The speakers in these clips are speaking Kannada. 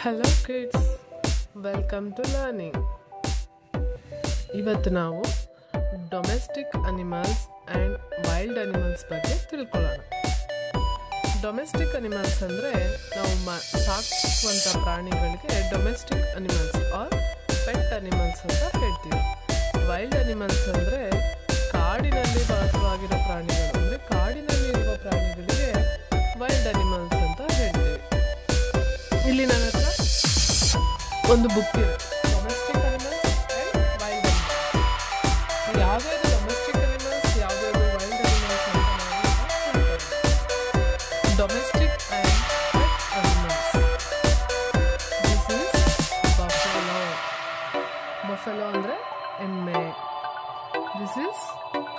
Hello kids, welcome to learning. ಇವತ್ತು ನಾವು domestic animals and wild animals ಬಗ್ಗೆ ತಿಳ್ಕೊಳ್ಳೋಣ. ಡೊಮೆಸ್ಟಿಕ್ ಅನಿಮಲ್ಸ್ ಅಂದರೆ ನಾವು ಸಾಕುವಂಥ ಪ್ರಾಣಿಗಳಿಗೆ domestic animals are pet animals ಅಂತ ಹೇಳ್ತೀವಿ. ವೈಲ್ಡ್ ಅನಿಮಲ್ಸ್ ಅಂದರೆ ಕಾಡಿನಲ್ಲಿ ವಾಸವಾಗಿರೋ ಪ್ರಾಣಿಗಳು, ಅಂದರೆ ಕಾಡಿನಲ್ಲಿ ಇರುವ ಪ್ರಾಣಿಗಳಿಗೆ ವೈಲ್ಡ್ ಅನಿಮಲ್ಸ್ ಅಂತ ಹೇಳ್ತೀವಿ. ಇಲ್ಲಿ ನನ್ನ ಹತ್ರ ಒಂದು ಬುಕ್ ಇದೆ, domestic animals and wild animals. ಯಾವ್ಯಾವುದು ಡೊಮೆಸ್ಟಿಕ್ ಅನಿಮಲ್ಸ್, ಯಾವ್ಯಾವುದು ವೈಲ್ಡ್ ಅನಿಮಲ್ಸ್ ಅಂತ ನಾವು domestic and pet animals. This is buffalo. Buffalo ಅಂದರೆ ಎಮ್ಮೆ. This is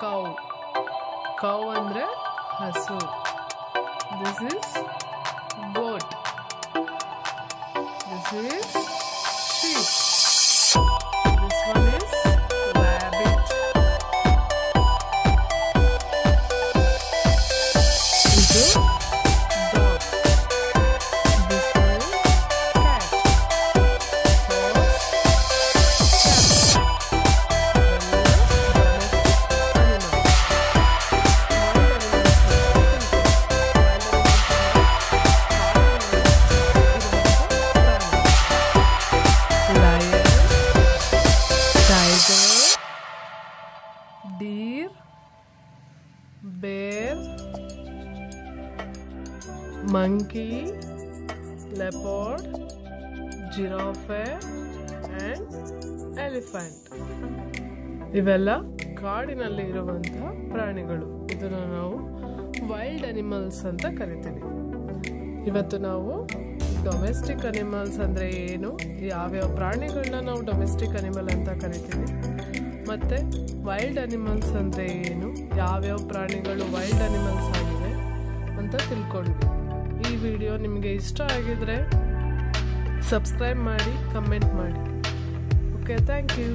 cow. ಕೌ ಅಂದರೆ ಹಸು. This is goat. This is sheep. This one is rabbit. This is dog. This one is cat. Horse, cat. Deer, bear, monkey, leopard, giraffe and elephant. ಇವೆಲ್ಲ ಕಾಡಿನಲ್ಲಿ ಇರುವಂತಹ ಪ್ರಾಣಿಗಳು. ಇದನ್ನು ನಾವು ವೈಲ್ಡ್ ಅನಿಮಲ್ಸ್ ಅಂತ ಕರಿತೀವಿ. ಇವತ್ತು ನಾವು ಡೊಮೆಸ್ಟಿಕ್ ಅನಿಮಲ್ಸ್ ಅಂದರೆ ಏನು, ಯಾವ್ಯಾವ ಪ್ರಾಣಿಗಳನ್ನ ನಾವು ಡೊಮೆಸ್ಟಿಕ್ ಅನಿಮಲ್ ಅಂತ ಕರಿತೀವಿ, ಮತ್ತು ವೈಲ್ಡ್ ಅನಿಮಲ್ಸ್ ಅಂದರೆ ಏನು, ಯಾವ್ಯಾವ ಪ್ರಾಣಿಗಳು ವೈಲ್ಡ್ ಅನಿಮಲ್ಸ್ ಆಗಿವೆ ಅಂತ ತಿಳ್ಕೊಂಡ್ವಿ. ಈ ವಿಡಿಯೋ ನಿಮಗೆ ಇಷ್ಟ ಆಗಿದ್ರೆ ಸಬ್ಸ್ಕ್ರೈಬ್ ಮಾಡಿ, ಕಮೆಂಟ್ ಮಾಡಿ. Okay, thank you.